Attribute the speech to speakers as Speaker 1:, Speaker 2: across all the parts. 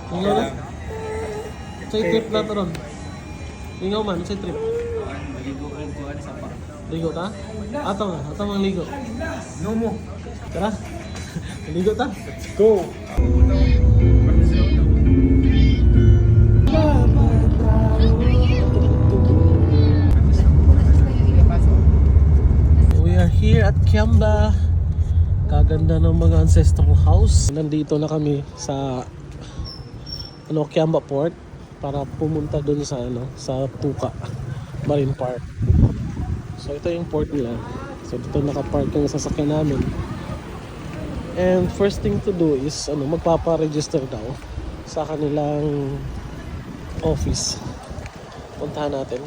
Speaker 1: Ingaw na? Say trip na to ron. Ingaw man, say trip. Ligo ta? Ato mang ligo.
Speaker 2: No mo.
Speaker 1: Tara. Ligo ta.
Speaker 2: Let's go.
Speaker 1: We are here at Kiamba. Kaganda ng mga ancestral house. Nandito na kami sa Kiamba Port para pumunta dun sa sa Tuka Marine Park. So ito yung port nila. So dito naka-park yung sasakyan namin. And first thing to do is magpapa-register daw sa kanilang office. Puntahan natin.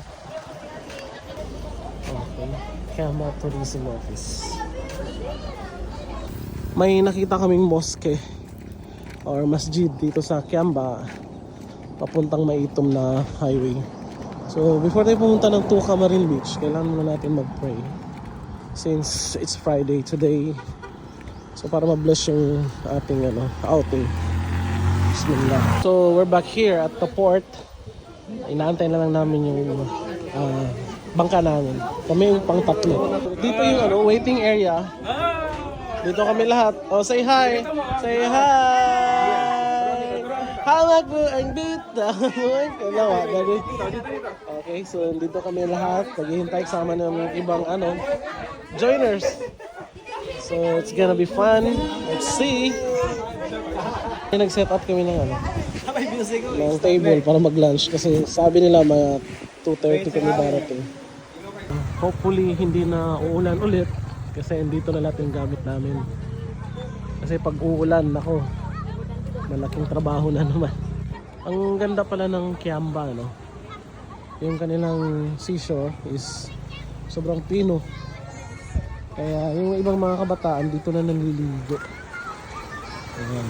Speaker 1: Okay. Kiamba Tourism Office. May nakita kaming mosque or masjid dito sa Kiamba papuntang Maitom na highway. So before tayo pumunta ng Tuka Marine Beach, kailangan muna natin mag-pray since it's Friday today. So para ma-bless yung ating outing. Bismillah. So we're back here at the port. Inaantay na lang namin yung bangka namin. Kami yung pang tatlo. Dito yung waiting area. Dito kami lahat. Oh, say hi. Say hi. Hawak mo ang dito. Okay, so dito kami lahat. Paghihintay kasama ng ibang joiners. So it's gonna be fun. Let's see. Nag-set up kami ng table para mag-lunch kasi sabi nila mga 2:30 kami darating. Hopefully hindi na uulan ulit kasi dito na lahat yung gamit namin. Kasi pag uulan, nako, malaking trabaho na naman. Ang ganda pala ng Kiamba, yung kanilang seashore is sobrang pino. Kaya yung ibang mga kabataan dito na naliligo. Ayan.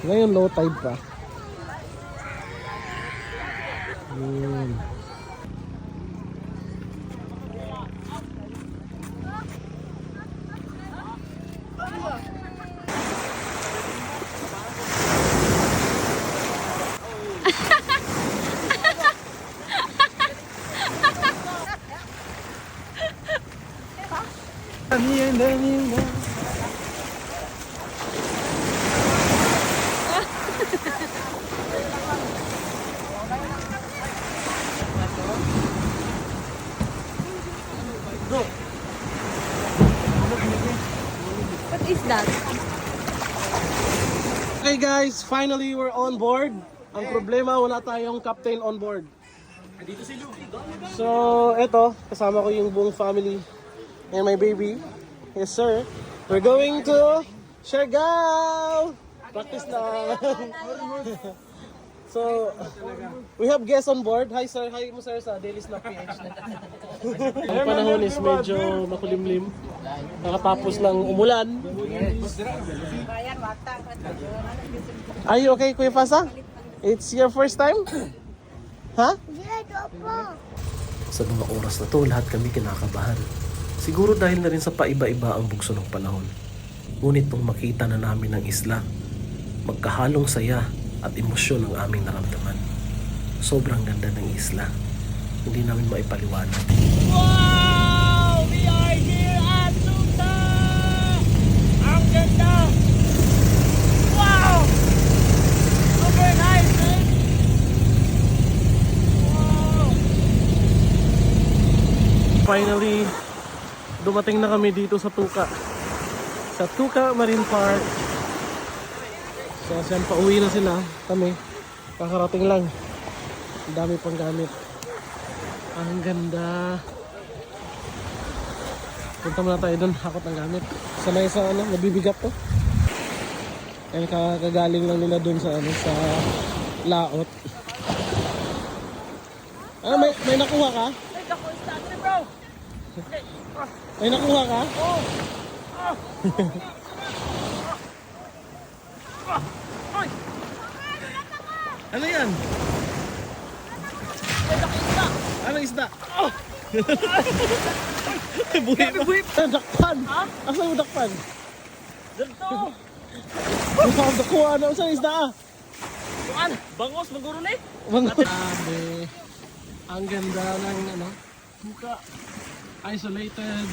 Speaker 1: Ngayon low tide pa. Ayan.
Speaker 3: What is that?
Speaker 1: Okay guys, finally we're on board. Ang problema, wala tayong captain on board. So, eto, kasama ko yung buong family and my baby. Yes sir. We're going to Siargao! Practice lang. So, we have guests on board. Hi sir, hi mo sir sa Daily Snap PH. Ang panahon is medyo makulimlim. Nakatapos lang umulan. Are you okay, Kuya Fasa? It's your first time? Ha? Sa mga oras na to, lahat kami kinakabahan. Siguro dahil na rin sa paiba-iba ang bugso ng panahon. Ngunit nung makita na namin ang isla, magkahalong saya at emosyon ang aming naramdaman. Sobrang ganda ng isla. Hindi namin maipaliwanag.
Speaker 4: Wow! We are here at Tuka! Ang ganda! Wow! Super nice, man! Wow!
Speaker 1: Finally, dumating na kami dito sa Tuka. Sa Tuka Marine Park. So, siyan, pauwi na sila. Kami, kakarating lang. Ang dami pang gamit. Ang ganda. Punta muna tayo doon, hakot ng gamit. Sanay sa nabibigat to. And kakagaling lang nila doon sa sa laot. May nakuha ka?
Speaker 4: Ay, ako, start na, bro!
Speaker 1: May nakuha ka?
Speaker 4: Oh! Ay!
Speaker 1: Ano yan? Ano isda? Oh! Buhay pa. Dakpan. Asa yung dakpan?
Speaker 4: Dito!
Speaker 1: Nakuha na sa isda ah.
Speaker 4: Bangos, maguro na eh.
Speaker 1: Grabe. Ang ganda ng ano, buka. Isolated,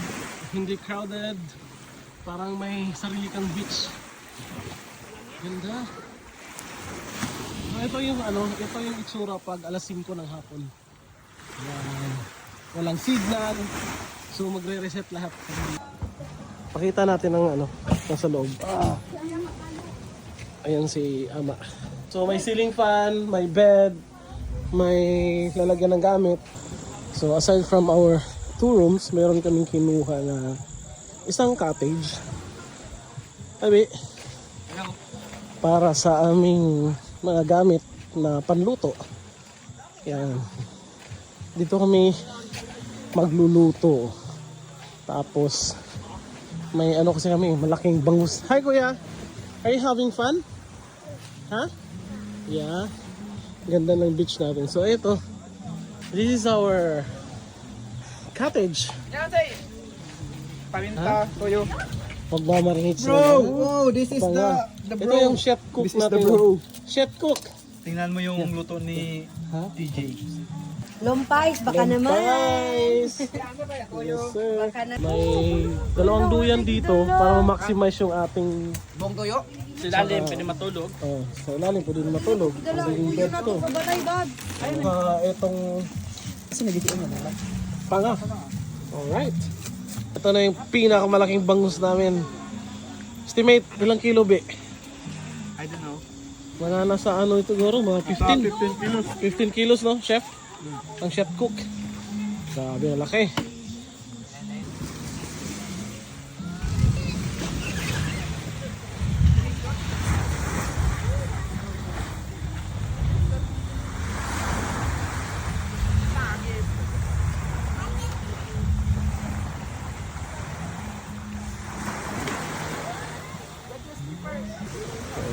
Speaker 1: hindi crowded. Parang may sarili kang beach. Ganda. So, ito yung ano, ito yung itsura pag alas 5 ng hapon. Yan. Walang signal. So magre-reset lahat. Pakita natin ang ano, nasa loob. Ayan si Ama. So may ceiling fan, may bed, may lalagyan ng gamit. So aside from our 2 rooms, meron kaming kinuha na isang cottage. Abi, para sa aming mga gamit na panluto. Yan. Dito kami magluluto. Tapos may ano kasi kami, malaking bangus. Hi kuya! Are you having fun? Ha? Yeah. Ganda ng beach natin. So ito, this is our cottage.
Speaker 2: Paminta, toyo.
Speaker 1: Magmamarinate
Speaker 2: Bro, oh, this is the
Speaker 1: Ito
Speaker 2: bro.
Speaker 1: yung chef cook
Speaker 2: This is the
Speaker 1: natin.
Speaker 2: bro.
Speaker 1: Chef cook.
Speaker 2: Tingnan mo yung luto ni
Speaker 1: Ha?
Speaker 2: TJ.
Speaker 3: Lompais, baka naman.
Speaker 1: Guys. Yes, sir.
Speaker 3: Baka na.
Speaker 1: May dalawang duyan dito para ma-maximize yung ating
Speaker 2: Buong toyo?
Speaker 4: Sa ilalim, pwede matulog.
Speaker 1: sa ilalim pwede din matulog. Pwedeng bed to.
Speaker 3: Sa balay, Bob.
Speaker 1: Itong
Speaker 2: Kasi nagitiin mo na.
Speaker 1: panga. Alright. Ito na yung pinakamalaking bangus namin. Estimate, ilang kilo be?
Speaker 2: I don't know.
Speaker 1: Mga nasa ano ito guro, mga 15.
Speaker 2: 15 kilos.
Speaker 1: 15 kilos no, chef? Ang chef cook. Grabe na laki.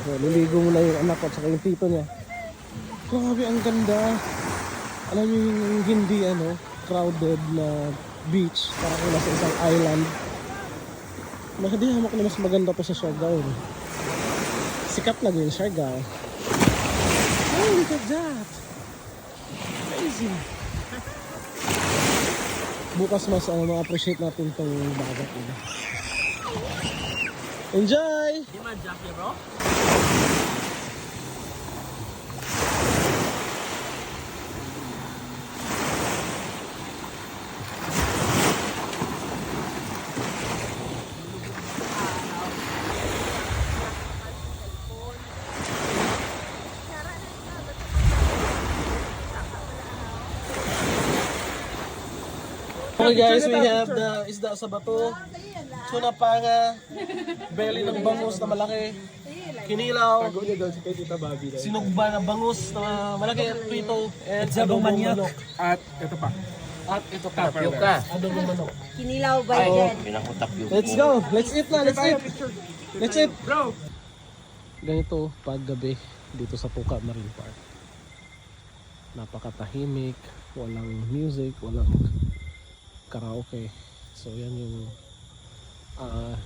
Speaker 1: So, liligo muna yung anak ko at saka yung tito niya. Grabe, ang ganda. Alam niyo yung hindi crowded na beach. Parang kung nasa isang island. Di hamak na mas maganda pa sa Siargao. Sikat lang yung Siargao. Oh, look at that! Crazy! Bukas mas ma-appreciate natin itong bagat nila. Enjoy!
Speaker 4: Di man, Jackie, bro.
Speaker 1: Okay guys, we have the isda sa bato, tuna panga, belly ng bangus na malaki, kinilaw, sinugba na bangus na malaki at prito, and adobong manok.
Speaker 2: At ito pa.
Speaker 1: At ito pa, adobong manok.
Speaker 3: Kinilaw ba yan?
Speaker 1: Let's go! Let's eat na! Let's eat! Let's eat!
Speaker 2: Bro!
Speaker 1: Ganito pag gabi dito sa Puka Marine Park. Napakatahimik, walang music, walang karaoke. So yan yung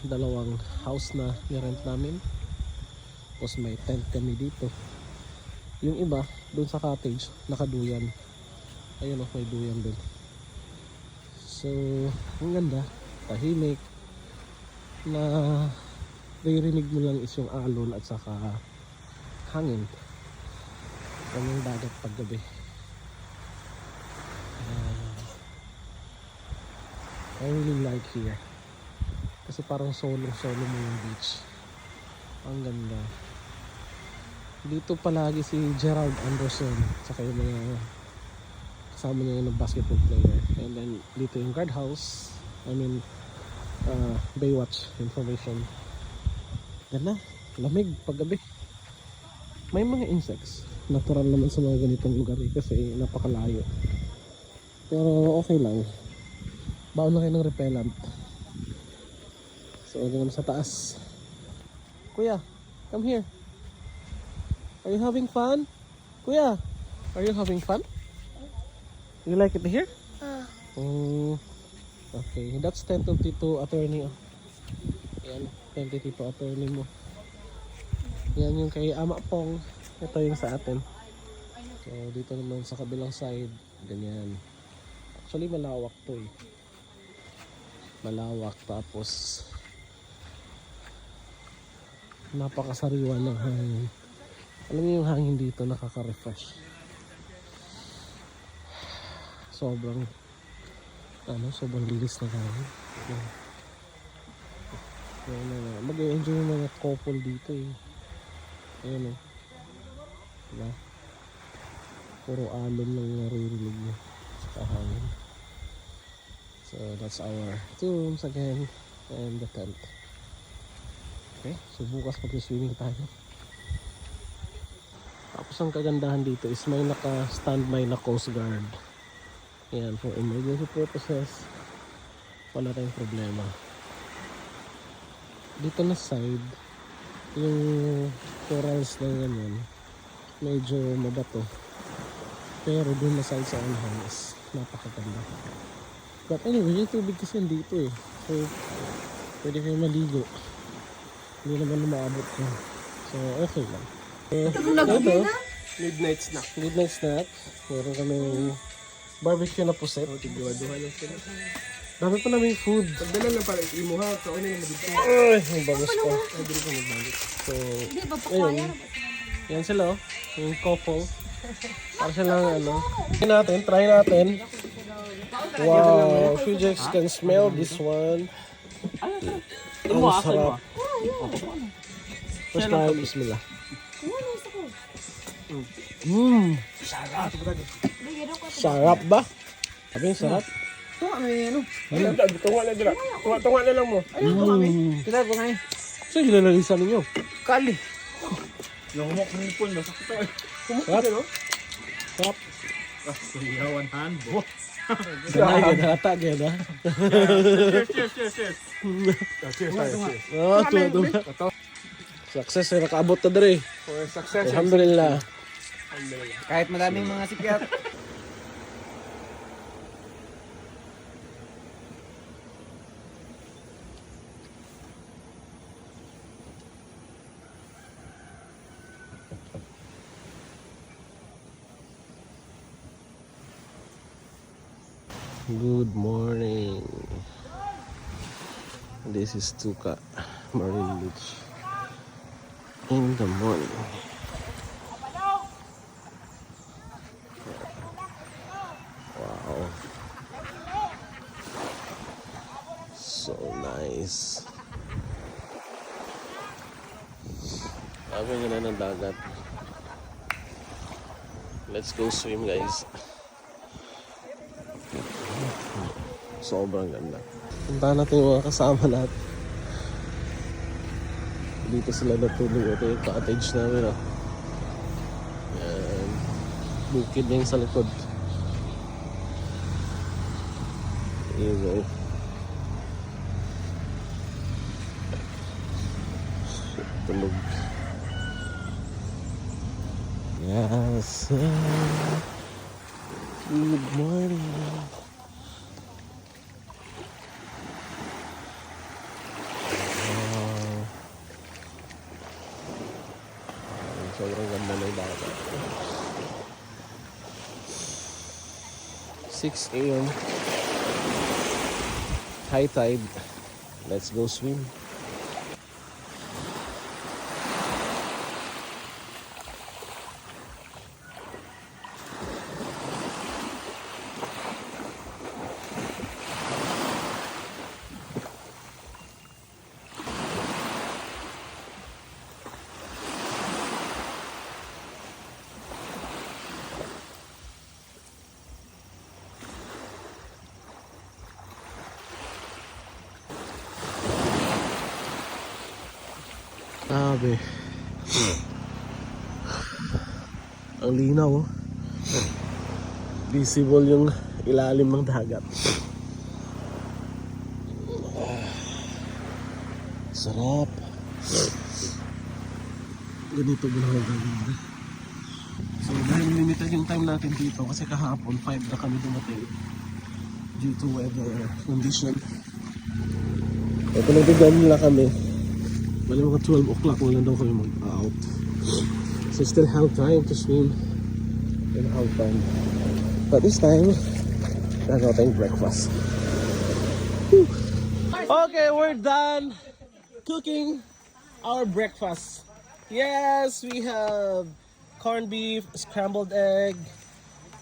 Speaker 1: dalawang house na nirent namin. Tapos may tent kami dito. Yung iba, dun sa cottage, nakaduyan. Ayun may duyan dun. So, ang ganda, tahimik. Na naririnig mo lang is yung alon at saka hangin. Yan yung dagat paggabi. I really like here. Kasi parang solo mo yung beach. Ang ganda. Dito palagi si Gerald Anderson. Saka yung mga kasama niya yung basketball player. And then dito yung guardhouse. I mean, Baywatch information. Ganda. Lamig paggabi. May mga insects. Natural naman sa mga ganitong lugar kasi napakalayo. Pero okay lang. Baon na kayo ng repellent. So, naman sa taas. Kuya, come here. Are you having fun? Kuya, are you having fun? You like it here? Okay, that's 1022 attorney. Yan, 1022 attorney mo. Yan yung kay Ama Pong. Ito yung sa atin. So dito naman sa kabilang side, ganyan. Actually malawak to eh. Malawak tapos napakasariwa ng hangin. Alam niyo yung hangin dito nakaka-refresh. Sobrang sobrang linis na hangin. Mag-enjoy yung mga couple dito eh. Ayun diba? Puro alon lang naririnig mo sa hangin. So that's our 2 rooms again and the tent. Okay, so bukas mag-swimming tayo. Tapos ang kagandahan dito is may naka-standby na Coast Guard. Ayan, for emergency purposes, wala tayong problema. Dito na side, yung corals na yan, medyo mabato. Pero dun na side sa unahan is napakaganda. But anyway, yung tubig kasi dito eh. So, pwede kayo maligo. Hindi naman umaabot yun. So, okay lang. Ito,
Speaker 2: Midnight snack.
Speaker 1: midnight snack. Meron kami barbecue na puset.
Speaker 2: Tigduwa-duwa lang sila.
Speaker 1: Dami pa namin food.
Speaker 2: Pagdala lang pala, imuha. So, ano yung madito?
Speaker 1: Ay, may bagos pa. Ay, dito ko magbalik. So,
Speaker 3: Hindi,
Speaker 1: ayun.
Speaker 3: papakwaya.
Speaker 1: Yan sila oh. Yung couple. Para silang try natin. Wow, if you just can smell this one. Ang sarap. First time, bismillah. Sarap ba? Sabi yung sarap.
Speaker 2: Tunga na dira. Tunga na lang mo.
Speaker 1: Kailan ba ngayon? Saan ginalalisan ninyo?
Speaker 2: Kali. Yung humok ng ipon.
Speaker 1: Sarap. Sarap.
Speaker 2: Sulihawan handbo.
Speaker 1: Sanay ka na ata, ganda.
Speaker 2: Cheers.
Speaker 1: Oh, tuwa. Success, nakaabot na dere.
Speaker 2: For success.
Speaker 1: Alhamdulillah.
Speaker 2: Kahit madaming mga sikyat.
Speaker 1: Good morning. This is Tuka Marine Beach. In the morning. Wow. So nice. Sabi nga na ng dagat. Let's go swim, guys. Sobrang ganda. Puntahan natin yung mga kasama natin. Dito sila natulog. Ito yung cottage namin. Yan. Bukid na yung sa likod. Here you go. Tulog. Yes. Good morning. Sobrang ganda ng dagat. 6 AM. High tide. Let's go swim. Grabe. Ang linaw. Visible yung ilalim ng dagat. Sarap. Ganito ginagawa ganda. So dahil limited yung time natin dito kasi kahapon 5 na kami dumating due to weather condition. Ito nabigyan nila kami. Bali mga 12 o'clock na lang daw kami mag-out. So So still have time to swim and have fun. But this time, nagawa tayong breakfast. Whew. Okay, we're done cooking our breakfast. Yes, we have corned beef, scrambled egg,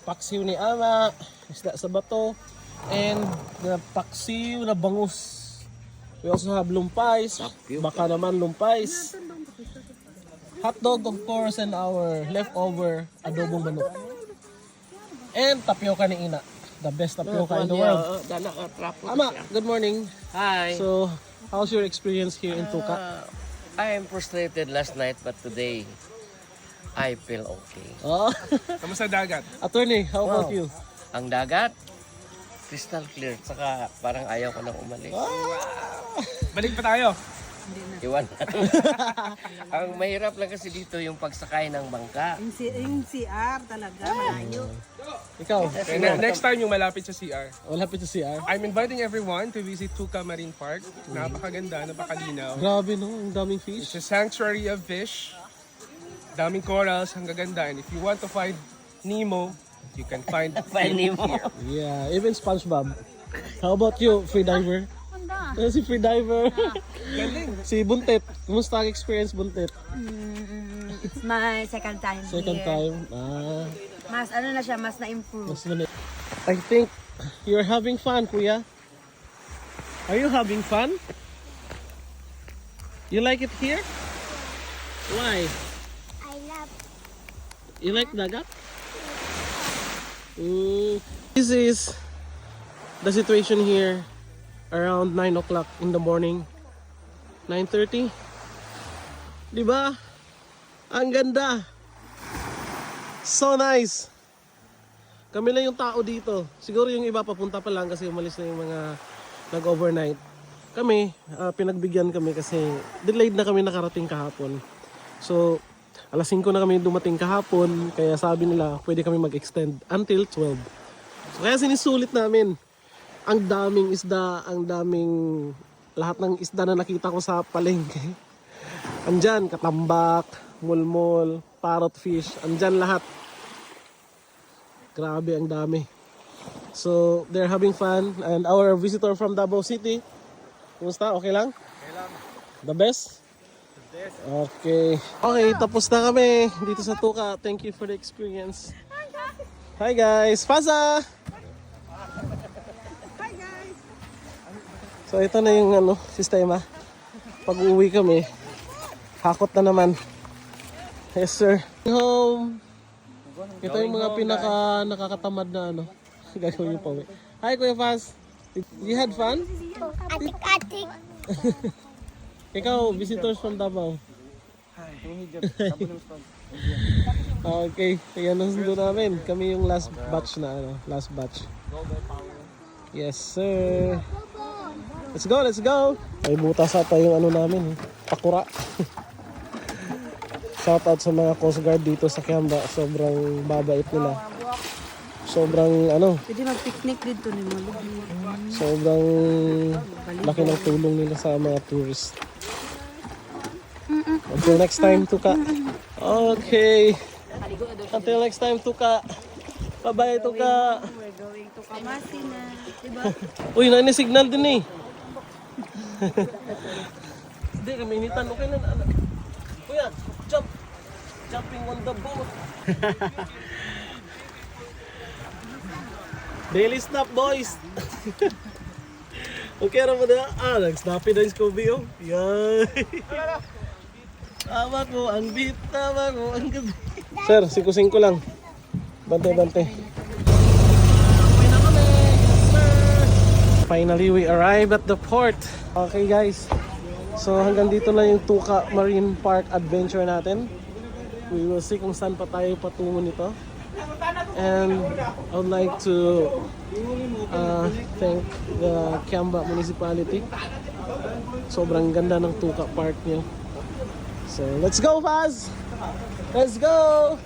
Speaker 1: paksiw ni ama, isda sa bato, and the paksiw na bangus. We also have lumpais, baka naman lumpais, hot dog of course, and our leftover adobong manok. And tapioca ni Ina, the best tapioca in the world. Ama, good morning.
Speaker 5: Hi.
Speaker 1: So, how's your experience here in Tuka?
Speaker 5: I am frustrated last night, but today I feel okay.
Speaker 1: Oh,
Speaker 2: Kamusta dagat?
Speaker 1: attorney, how about you?
Speaker 5: Ang dagat, crystal clear. Saka parang ayaw ko nang umalis.
Speaker 2: Balik pa tayo.
Speaker 5: Iwan natin. Ang mahirap lang kasi dito yung pagsakay ng bangka.
Speaker 3: Yung CR talaga, malayo.
Speaker 1: Ikaw,
Speaker 2: Next time yung malapit sa CR.
Speaker 1: wala pa sa CR.
Speaker 2: I'm inviting everyone to visit Tuca Marine Park. Napakaganda, napakalinaw.
Speaker 1: Grabe no, ang daming
Speaker 2: It's
Speaker 1: fish.
Speaker 2: a sanctuary of fish. Daming corals, ang gaganda. And if you want to find Nemo, you can find
Speaker 5: Nemo.
Speaker 2: here.
Speaker 1: Yeah, even SpongeBob. How about you, freediver? Si freediver. Si Buntet. Kumusta ang experience, Buntet?
Speaker 3: It's my second time
Speaker 1: Second
Speaker 3: here.
Speaker 1: time.
Speaker 3: Mas ano na siya, mas na-improve.
Speaker 1: Mas mali. I think you're having fun, Kuya. Are you having fun? You like it here? Why?
Speaker 6: I love
Speaker 1: You like dagat? This is the situation here around 9 o'clock in the morning. 9:30. Diba? Ang ganda. So nice. Kami lang yung tao dito. Siguro yung iba papunta pa lang kasi umalis na yung mga nag-overnight. Kami, pinagbigyan kami kasi delayed na kami nakarating kahapon. So, alas 5 na kami dumating kahapon, kaya sabi nila pwede kami mag-extend until 12. So, kaya sinisulit namin. Ang daming isda, ang daming lahat ng isda na nakita ko sa palengke. Andyan, katambak, mulmol, parrotfish, andyan lahat. Grabe, ang dami. So, they're having fun. And our visitor from Davao City, kumusta? Okay lang? Okay lang. The best? Okay. Okay, tapos na kami dito sa Tuca. Thank you for the experience. Hi guys! Faza! Hi guys! So ito na yung sistema. Pag uwi kami, hakot na naman. Yes sir. Home! Ito yung mga pinaka nakakatamad na gagawin yung pauwi. Hi Kuya Faz! You had fun?
Speaker 6: atik-atik.
Speaker 1: Ikaw, visitors from Davao. Okay, kaya nasundo namin. Kami yung last batch na last batch. Yes, sir. Let's go, let's go. May butas ata yung namin, pakura. Shout out sa mga Coast Guard dito sa Kiamba. Sobrang babait nila. Sobrang
Speaker 3: Pwede mag-picnic dito ni mo.
Speaker 1: sobrang laki ng tulong nila sa mga tourists. Until next time, Tuka. Okay. Until next time, Tuka. Bye-bye, Tuka.
Speaker 3: We're going to Kamasi na. Diba?
Speaker 1: Uy, signal din eh. Hindi, kaminitan. Okay na. Kuya, jump. Jumping on the boat. Daily stop, boys. Okay na mo na. Nag-snappy na yung Scooby, oh. Yan. Tama ko ang beat, tama ko ang gabi. Sir, 5-5 lang. Bante-bante. Finally, we arrived at the port. Okay guys, so hanggang dito na yung Tuca Marine Park adventure natin. We will see kung saan pa tayo patungo nito. And I would like to thank the Kiamba Municipality. Sobrang ganda ng Tuca Park niyo. So let's go, Faz! Let's go!